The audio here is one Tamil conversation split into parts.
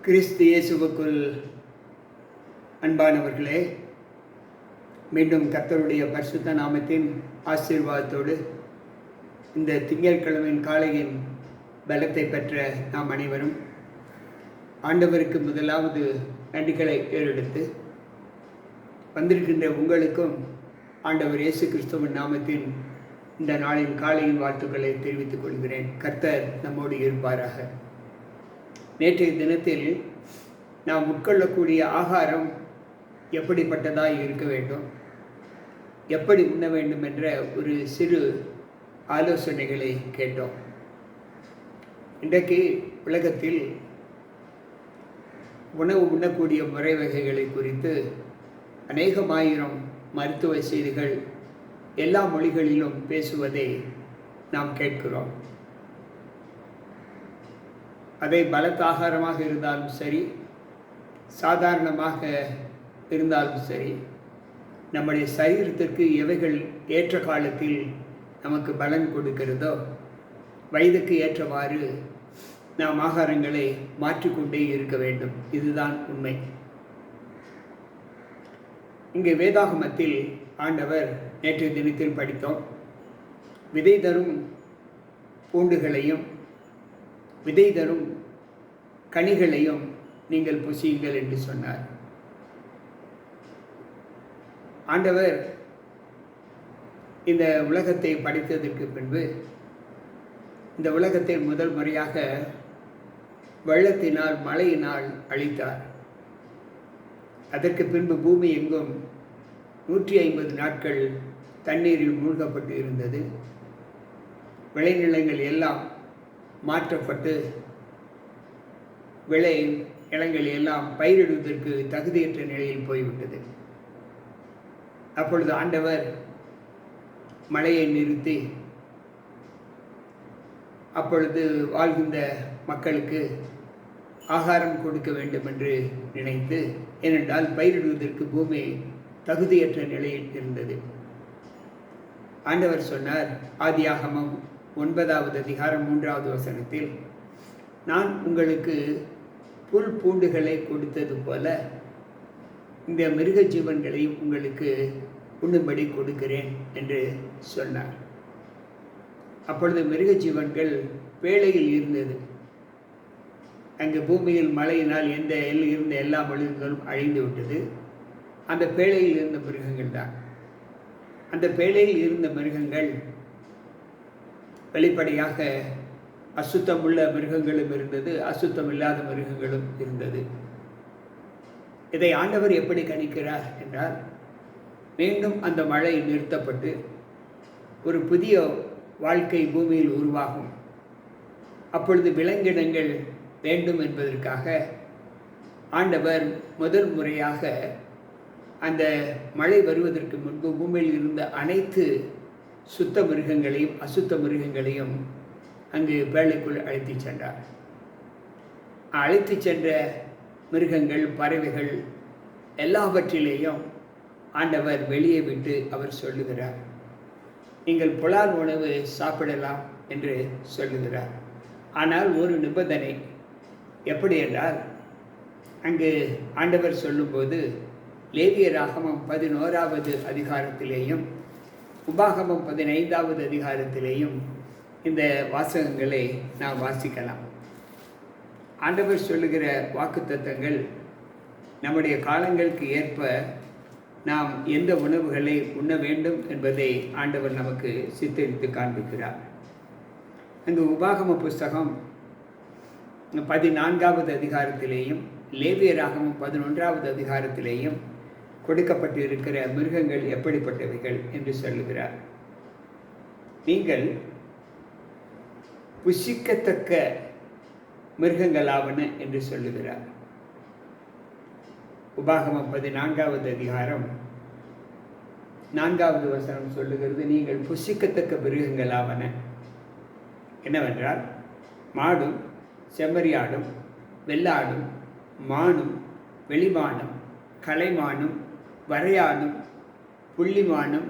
கிறிஸ்து இயேசுவுக்குள் அன்பானவர்களே, மீண்டும் கர்த்தருடைய பரிசுத்த நாமத்தின் ஆசீர்வாதத்தோடு இந்த திங்கட்கிழமையின் காலையின் பலத்தை பெற்ற நாம் அனைவரும் ஆண்டவருக்கு முதலாவது நன்றிகளை ஏறெடுத்து வந்திருக்கின்ற உங்களுக்கும் ஆண்டவர் இயேசு கிறிஸ்துவின் நாமத்தின் இந்த நாளின் காலையின் வாழ்த்துக்களை தெரிவித்துக் கொள்கிறேன். கர்த்தர் நம்மோடு இருப்பாராக. நேற்றைய தினத்தில் நாம் உட்கொள்ளக்கூடிய ஆகாரம் எப்படிப்பட்டதாக இருக்க வேண்டும், எப்படி உண்ண வேண்டும் என்ற ஒரு சிறு ஆலோசனைகளை கேட்டோம். இன்றைக்கு உலகத்தில் உணவு உண்ணக்கூடிய முறை வகைகளை குறித்து அநேகமாயிரம் மருத்துவ செய்திகள் எல்லா மொழிகளிலும் பேசுவதை நாம் கேட்கிறோம். அதை பலத்த ஆகாரமாக இருந்தாலும் சரி, சாதாரணமாக இருந்தாலும் சரி, நம்முடைய சரீரத்திற்கு எவைகள் ஏற்ற காலத்தில் நமக்கு பலன் கொடுக்கிறதோ வயதுக்கு ஏற்றவாறு நாம் ஆகாரங்களை மாற்றிக்கொண்டே இருக்க வேண்டும். இதுதான் உண்மை. இங்கே வேதாகமத்தில் ஆண்டவர் நேற்றைய தினத்தில் படித்தோம், விதை தரும் பூண்டுகளையும் விதை தரும் கனிகளையும் நீங்கள் புசியுங்கள் என்று சொன்னார். ஆண்டவர் இந்த உலகத்தை படைத்ததற்கு பின்பு இந்த உலகத்தை முதல் முறையாக வெள்ளத்தினால் மழையினால் அழித்தார். அதற்கு பின்பு பூமி எங்கும் 150 நாட்கள் தண்ணீரில் மூழ்கப்பட்டு இருந்தது. விளைநிலங்கள் எல்லாம் மாற்றப்பட்டு விளை இளங்கள் எல்லாம் பயிரிடுவதற்கு தகுதியற்ற நிலையில் போய்விட்டது. அப்பொழுது ஆண்டவர் மழையை நிறுத்தி அப்பொழுது வாழ்கின்ற மக்களுக்கு ஆகாரம் கொடுக்க வேண்டும் என்று நினைத்து, ஏனென்றால் பயிரிடுவதற்கு பூமி தகுதியற்ற நிலையில் இருந்தது. ஆண்டவர் சொன்னார், ஆதியாகமம் 9வது அதிகாரம் 3வது வசனத்தில், நான் உங்களுக்கு புல் பூண்டுகளை கொடுத்தது போல இந்த மிருக ஜீவன்களையும் உங்களுக்கு உண்ணும்படி கொடுக்கிறேன் என்று சொன்னார். அப்பொழுது மிருக ஜீவன்கள் வேளையில் இருந்தது. அங்கு பூமியில் மழையினால் இருந்த எல்லா மிருகங்களும் அழிந்து விட்டது. அந்த பேழையில் இருந்த மிருகங்கள் தான். அந்த பேழையில் இருந்த மிருகங்கள் வெளிப்படையாக அசுத்தமுள்ள மிருகங்களும் இருந்தது, அசுத்தம் இல்லாத மிருகங்களும் இருந்தது. இதை ஆண்டவர் எப்படி கணிக்கிறார் என்றால், மீண்டும் அந்த மழை நிறுத்தப்பட்டு ஒரு புதிய வாழ்க்கை பூமியில் உருவாகும். அப்பொழுது விலங்கினங்கள் வேண்டும் என்பதற்காக ஆண்டவர் முதல் முறையாக அந்த மழை வருவதற்கு முன்பு பூமியில் இருந்த அனைத்து சுத்த மிருகங்களையும் அசுத்த மிருகங்களையும் அங்கு பேழைக்குள் அழைத்து சென்றார். அழைத்து சென்ற மிருகங்கள், பறவைகள் எல்லாவற்றிலேயும் ஆண்டவர் வெளியே விட்டு அவர் சொல்லுகிறார், நீங்கள் புலால் உணவு சாப்பிடலாம் என்று சொல்லுகிறார். ஆனால் ஒரு நிபந்தனை. எப்படி என்றால், அங்கு ஆண்டவர் சொல்லும்போது லேவியராகமம் 11வது அதிகாரத்திலேயும் உபாகமம் 15வது அதிகாரத்திலேயும் இந்த வாசகங்களை நாம் வாசிக்கலாம். ஆண்டவர் சொல்லுகிற வாக்குத்தத்தங்கள் நம்முடைய காலங்களுக்கு ஏற்ப நாம் எந்த உணவுகளை உண்ண வேண்டும் என்பதை ஆண்டவர் நமக்கு சித்தரித்து காண்பிக்கிறார். அங்கு உபாகம புஸ்தகம் 14வது அதிகாரத்திலேயும் லேவியராகமம் 11வது அதிகாரத்திலேயும் கொடுக்கப்பட்டு இருக்கிற மிருகங்கள் எப்படிப்பட்டவைகள் என்று சொல்லுகிறார். நீங்கள் புசிக்கத்தக்க மிருகங்களாவன என்று சொல்லுகிறார். உபாகமம் 14வது அதிகாரம் 4வது வசனம் சொல்லுகிறது, நீங்கள் புசிக்கத்தக்க மிருகங்களாவன. என்னவென்றால், மாடும் செம்மறியாடும் வெள்ளாடும் மானும் வெளிமானும் கலைமானும் வரையானும் புள்ளிமானும்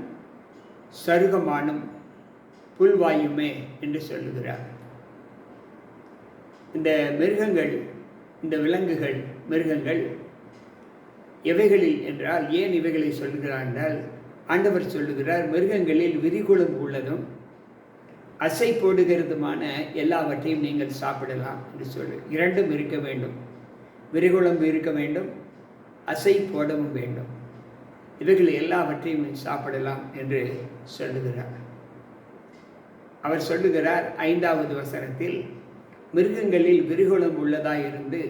சருகமானும் புல்வாயுமே என்று சொல்லுகிறார். இந்த மிருகங்கள் இந்த விலங்குகள், மிருகங்கள் எவைகளில் என்றால், ஏன் இவைகளை சொல்கிறார் என்றால், ஆண்டவர் சொல்லுகிறார், மிருகங்களில் விரிகுளம்பு உள்ளதும் அசை போடுகிறதுமான எல்லாவற்றையும் நீங்கள் சாப்பிடலாம் என்று சொல்லு. இரண்டும் இருக்க வேண்டும். விரிகுளம்பு இருக்க வேண்டும், அசை போடவும் வேண்டும். இவைகள் எல்லாவற்றையும் சாப்பிடலாம் என்று சொல்லுகிறார். அவர் சொல்லுகிறார் 5வது வசனத்தில், மிருகங்களில் விரிகுளம்பு உள்ளதாய் இருந்து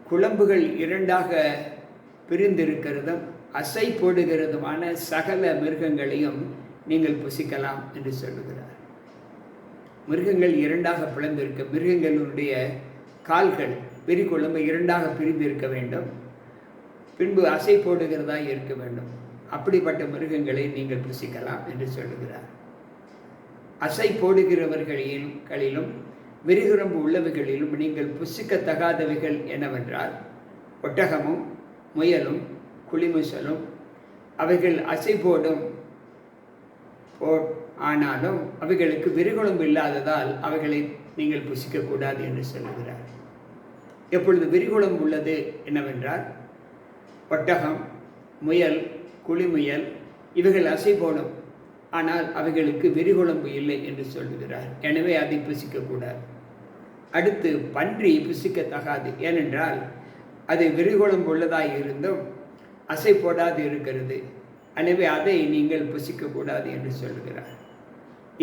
குளம்புகள் 2ஆக பிரிந்திருக்கிறதும் அசை போடுகிறதுமான சகல மிருகங்களையும் நீங்கள் புசிக்கலாம் என்று சொல்லுகிறார். மிருகங்கள் 2ஆக பிளந்திருக்க, மிருகங்களுடைய கால்கள் விரிகுளம்பு 2ஆக பிரிந்திருக்க வேண்டும், பின்பு அசை போடுகிறதா இருக்க வேண்டும். அப்படிப்பட்ட மிருகங்களை நீங்கள் புசிக்கலாம் என்று சொல்லுகிறார். அசை போடுகிறவர்களிலும் விரிகுளம்பு உள்ளவைகளிலும் நீங்கள் புசிக்கத்தகாதவைகள் என்னவென்றால், ஒட்டகமும் முயலும் குளிமுசலும். அவைகள் அசை போடும், ஆனாலும் அவைகளுக்கு விரிகுளம்பு இல்லாததால் அவைகளை நீங்கள் புசிக்கக்கூடாது என்று சொல்லுகிறார். எப்பொழுது விரிகுளம்பு உள்ளது என்னவென்றால், ஒட்டகம், முயல், குளிமுயல் இவைகள் அசை போடும், ஆனால் அவைகளுக்கு விரிகுளம்பு இல்லை என்று சொல்லுகிறார். எனவே அதை புசிக்கக்கூடாது. அடுத்து பன்றி புசிக்கத்தகாது. ஏனென்றால் அது விரிகுளம்பு உள்ளதாய் இருந்தும் அசை போடாது இருக்கிறது. எனவே அதை நீங்கள் புசிக்கக்கூடாது என்று சொல்லுகிறார்.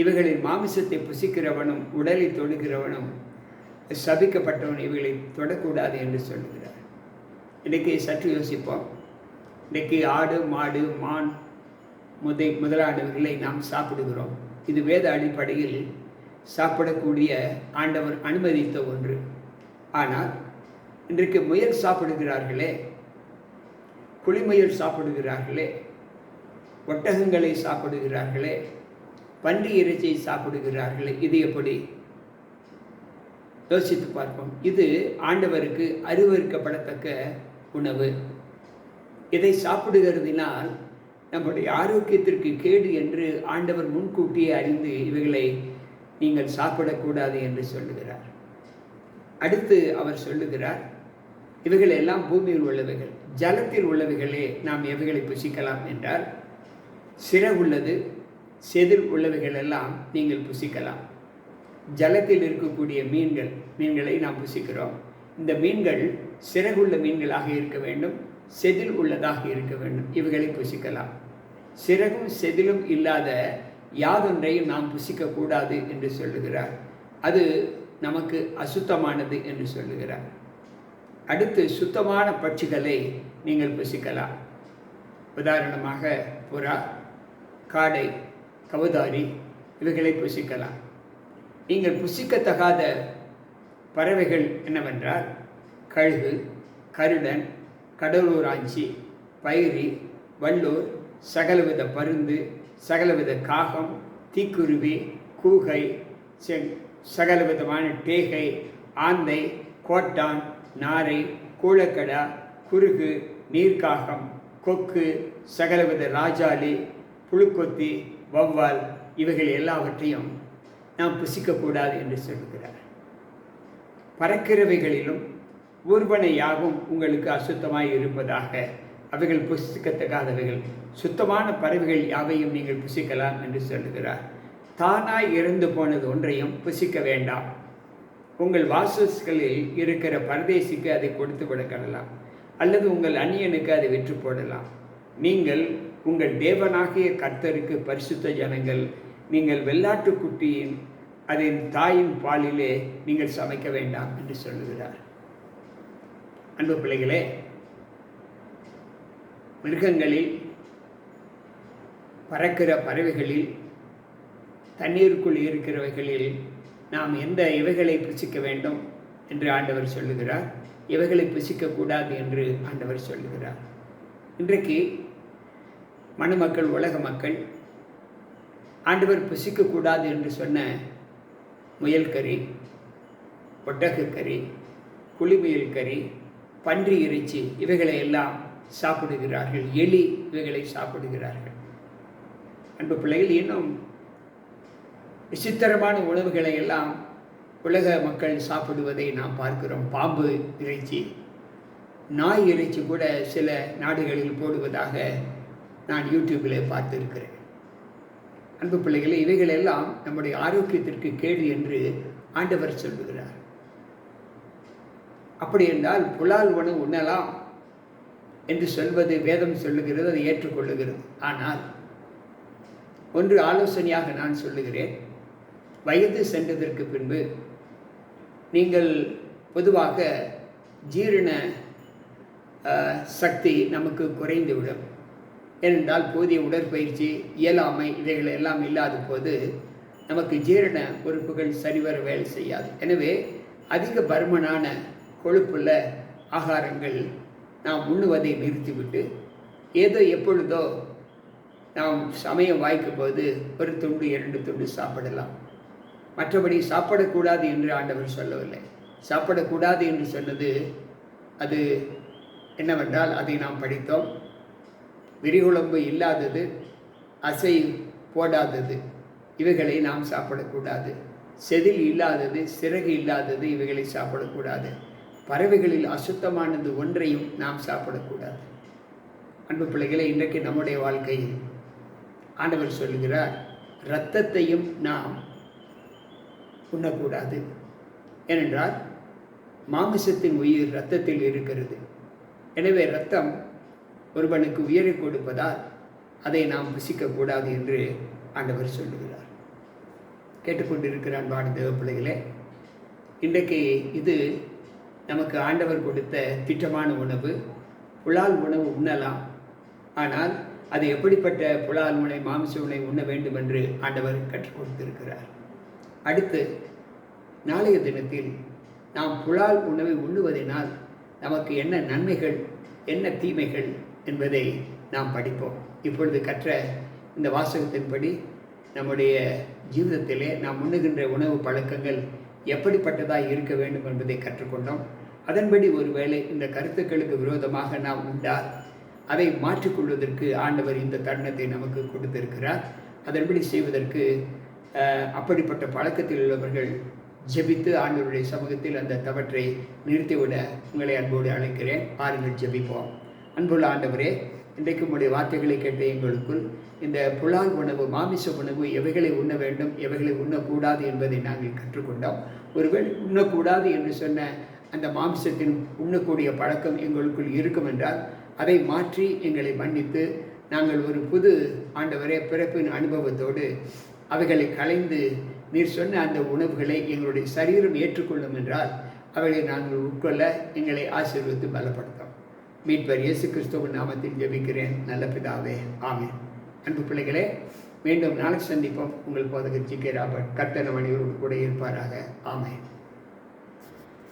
இவைகளின் மாமிசத்தை புசிக்கிறவனும் உடலை தொடுகிறவனும் சபிக்கப்பட்டவன், இவைகளை தொடக்கூடாது என்று சொல்லுகிறார். இன்றைக்கு சற்று யோசிப்போம். இன்றைக்கு ஆடு, மாடு, மான் முதலானவைகளை நாம் சாப்பிடுகிறோம். இது வேத அடிப்படையில் சாப்பிடக்கூடிய ஆண்டவர் அனுமதித்த ஒன்று. ஆனால் இன்றைக்கு முயல் சாப்பிடுகிறார்களே, குளிமுயல் சாப்பிடுகிறார்களே, ஒட்டகங்களை சாப்பிடுகிறார்களே, பன்றி இறைச்சியை சாப்பிடுகிறார்களே, இது எப்படி? யோசித்து பார்ப்போம். இது ஆண்டவருக்கு அருவருக்கப்படத்தக்க உணவு. இதை சாப்பிடுகிறதினால் நம்முடைய ஆரோக்கியத்திற்கு கேடு என்று ஆண்டவர் முன்கூட்டியே அறிந்து இவைகளை நீங்கள் சாப்பிடக்கூடாது என்று சொல்லுகிறார். அடுத்து அவர் சொல்லுகிறார், இவைகள் எல்லாம் பூமியில் உள்ளவைகள். ஜலத்தில் உள்ளவைகளே நாம் எவைகளை புசிக்கலாம் என்றால், சிறகுள்ளது, செதில் உள்ளவைகள் எல்லாம் நீங்கள் புசிக்கலாம். ஜலத்தில் இருக்கக்கூடிய மீன்களை நாம் புசிக்கிறோம். இந்த மீன்கள் சிறகுள்ள மீன்களாக இருக்க வேண்டும், செதில் உள்ளதாக இருக்க வேண்டும். இவைகளை புசிக்கலாம். சிறகும் செதிலும் இல்லாத யாதொன்றையும் நாம் புசிக்கக்கூடாது என்று சொல்லுகிறார். அது நமக்கு அசுத்தமானது என்று சொல்லுகிறார். அடுத்து சுத்தமான பட்சிகளை நீங்கள் புசிக்கலாம். உதாரணமாக புறா, காடை, கவுதாரி இவைகளை புசிக்கலாம். நீங்கள் புசிக்கத்தகாத பறவைகள் என்னவென்றால், கழுகு, கருடன், கடலூராஞ்சி, பைரி, வல்லூர், சகலவித பருந்து, சகலவித காகம், தீக்குருவி, கூகை, சகலவிதமான டேகை, ஆந்தை, கோட்டான், நாரை, கூழக்கடா, குருகு, நீர்க்காகம், கொக்கு, சகலவித ராஜாளி, புழுக்கொத்தி, வௌவால் இவைகள் எல்லாவற்றையும் நாம் புசிக்கக்கூடாது என்று சொல்கிறார். பறக்கிறவைகளிலும் ஊர்வன யாவும் உங்களுக்கு அசுத்தமாய் இருப்பதாக, அவைகள் புசிக்கத்தகாதவைகள். சுத்தமான பறவைகள் யாவையும் நீங்கள் புசிக்கலாம் என்று சொல்லுகிறார். தானாய் இறந்து போனது ஒன்றையும் புசிக்க வேண்டாம். உங்கள் வாசல்களில் இருக்கிற பரதேசிக்கு அதை கொடுத்து விடலாம், அல்லது உங்கள் அந்நியனுக்கு அதை விற்று போடலாம். நீங்கள் உங்கள் தேவனாகிய கர்த்தருக்கு பரிசுத்த ஜனங்கள். நீங்கள் வெள்ளாட்டுக்குட்டியின் அதன் தாயின் பாலிலே நீங்கள் சமைக்க வேண்டாம் என்று சொல்லுகிறார். அன்பு பிள்ளைகளே, மிருகங்களில், பறக்கிற பறவைகளில், தண்ணீருக்குள் இருக்கிறவைகளில் நாம் எந்த இவைகளை புசிக்க வேண்டும் என்று ஆண்டவர் சொல்லுகிறார், இவைகளை புசிக்கக்கூடாது என்று ஆண்டவர் சொல்லுகிறார். இன்றைக்கு மனுமக்கள், உலக மக்கள் ஆண்டவர் புசிக்கக்கூடாது என்று சொன்ன முயல் கறி, ஒட்டகக்கறி, குளிமுயல் கறி, பன்றி இறைச்சி இவைகளை எல்லாம் சாப்பிடுகிறார்கள். எலி இவைகளை சாப்பிடுகிறார்கள். அன்பு பிள்ளைகள், இன்னும் விசித்திரமான உணவுகளை எல்லாம் உலக மக்கள் சாப்பிடுவதை நாம் பார்க்கிறோம். பாம்பு இறைச்சி, நாய் இறைச்சி கூட சில நாடுகளில் போடுவதாக நான் யூடியூப்பில் பார்த்திருக்கிறேன். அன்பு பிள்ளைகளே, இவைகளெல்லாம் நம்முடைய ஆரோக்கியத்திற்கு கேடு என்று ஆண்டவர் சொல்லுகிறார். அப்படி என்றால் புலால் உணவு உண்ணலாம் என்று சொல்வது வேதம் சொல்லுகிறது, அதை ஏற்றுக்கொள்ளுகிறது. ஆனால் ஒன்று ஆலோசனையாக நான் சொல்லுகிறேன். வயது சென்றதற்கு பின்பு நீங்கள் பொதுவாக ஜீரண சக்தி நமக்கு குறைந்துவிடும். ஏனென்றால் போதிய உடற்பயிற்சி, இயலாமை இவைகள் எல்லாம் இல்லாத போது நமக்கு ஜீரண உறுப்புகள் சரிவர வேலை செய்யாது. எனவே அதிக பருமனான கொழுப்புள்ள ஆகாரங்கள் நாம் உண்ணுவதை நிறுத்திவிட்டு ஏதோ எப்பொழுதோ நாம் சமயம் வாய்க்கும் போது ஒரு துண்டு 2 துண்டு சாப்பிடலாம். மற்றபடி சாப்பிடக்கூடாது என்று ஆண்டவர் சொல்லவில்லை. சாப்பிடக்கூடாது என்று சொன்னது அது என்னவென்றால், அதை நாம் படித்தோம். விரிகுழம்பு இல்லாதது, அசை போடாதது இவைகளை நாம் சாப்பிடக்கூடாது. செதில் இல்லாதது, சிறகு இல்லாதது இவைகளை சாப்பிடக்கூடாது. பறவைகளில் அசுத்தமானது ஒன்றையும் நாம் சாப்பிடக்கூடாது. அன்பு பிள்ளைகளை, இன்றைக்கு நம்முடைய வாழ்க்கையில் ஆண்டவர் சொல்கிறார், இரத்தத்தையும் நாம் உண்ணக்கூடாது. ஏனென்றால் மாமிசத்தின் உயிர் இரத்தத்தில் இருக்கிறது. எனவே இரத்தம் ஒருவனுக்கு உயிரை கொடுப்பதால் அதை நாம் புசிக்கக்கூடாது என்று ஆண்டவர் சொல்லுகிறார். கேட்டுக்கொண்டிருக்கிற அன்பான தேவ பிள்ளைகளே, இன்றைக்கு இது நமக்கு ஆண்டவர் கொடுத்த திட்டமான உணவு. புலால் உணவு உண்ணலாம். ஆனால் அது எப்படிப்பட்ட புலால் உணவை, மாமிச உணவை உண்ண வேண்டும் என்று ஆண்டவர் கற்றுக் கொடுத்திருக்கிறார். அடுத்து நாளைய தினத்தில் நாம் புலால் உணவை உண்ணுவதனால் நமக்கு என்ன நன்மைகள், என்ன தீமைகள் என்பதை நாம் படிப்போம். இப்பொழுது கற்ற இந்த வாசகத்தின்படி நம்முடைய ஜீவிதத்திலே நாம் உண்ணுகின்ற உணவு பழக்கங்கள் எப்படிப்பட்டதாக இருக்க வேண்டும் என்பதை கற்றுக்கொண்டோம். அதன்படி ஒருவேளை இந்த கருத்துக்களுக்கு விரோதமாக நாம் உண்டால் அதை மாற்றிக்கொள்வதற்கு ஆண்டவர் இந்த தருணத்தை நமக்கு கொடுத்திருக்கிறார். அதன்படி செய்வதற்கு அப்படிப்பட்ட பழக்கத்தில் உள்ளவர்கள் ஜெபித்து ஆண்டவருடைய சமூகத்தில் அந்த தவற்றை நிறுத்திவிட உங்களை அன்போடு அழைக்கிறேன். பாருங்கள், ஜெபிப்போம். அன்புள்ள ஆண்டவரே, இன்றைக்கு உங்களுடைய வார்த்தைகளை கேட்ட எங்களுக்குள் இந்த புலால் உணவு, மாமிச உணவு எவைகளை உண்ண வேண்டும், எவைகளை உண்ணக்கூடாது என்பதை நாங்கள் கற்றுக்கொண்டோம். ஒருவேளை உண்ணக்கூடாது என்று சொன்ன அந்த மாமிசத்தின் உண்ணக்கூடிய பழக்கம் எங்களுக்குள் இருக்கும் என்றால் அதை மாற்றி எங்களை மன்னித்து நாங்கள் ஒரு புது ஆண்டவரே பிறப்பின் அனுபவத்தோடு அவைகளை களைந்து நீர் சொன்ன அந்த உணவுகளை எங்களுடைய சரீரம் ஏற்றுக்கொள்ளும் என்றால் அவைகளை நாங்கள் உட்கொள்ள எங்களை ஆசீர்வதித்து பலப்படுத்தும். மீட்பர் இயேசு கிறிஸ்துவின் நாமத்தில் ஜெபிக்கிறேன் நல்ல பிதாவே, ஆமென். அன்பு பிள்ளைகளே, மீண்டும் நாளைக்கு சந்திப்போம். உங்கள் போதகர் ஜி.கே. ராபர்ட். கர்த்தர் நம் அனைவரோடு கூட இருப்பாராக. ஆமென்.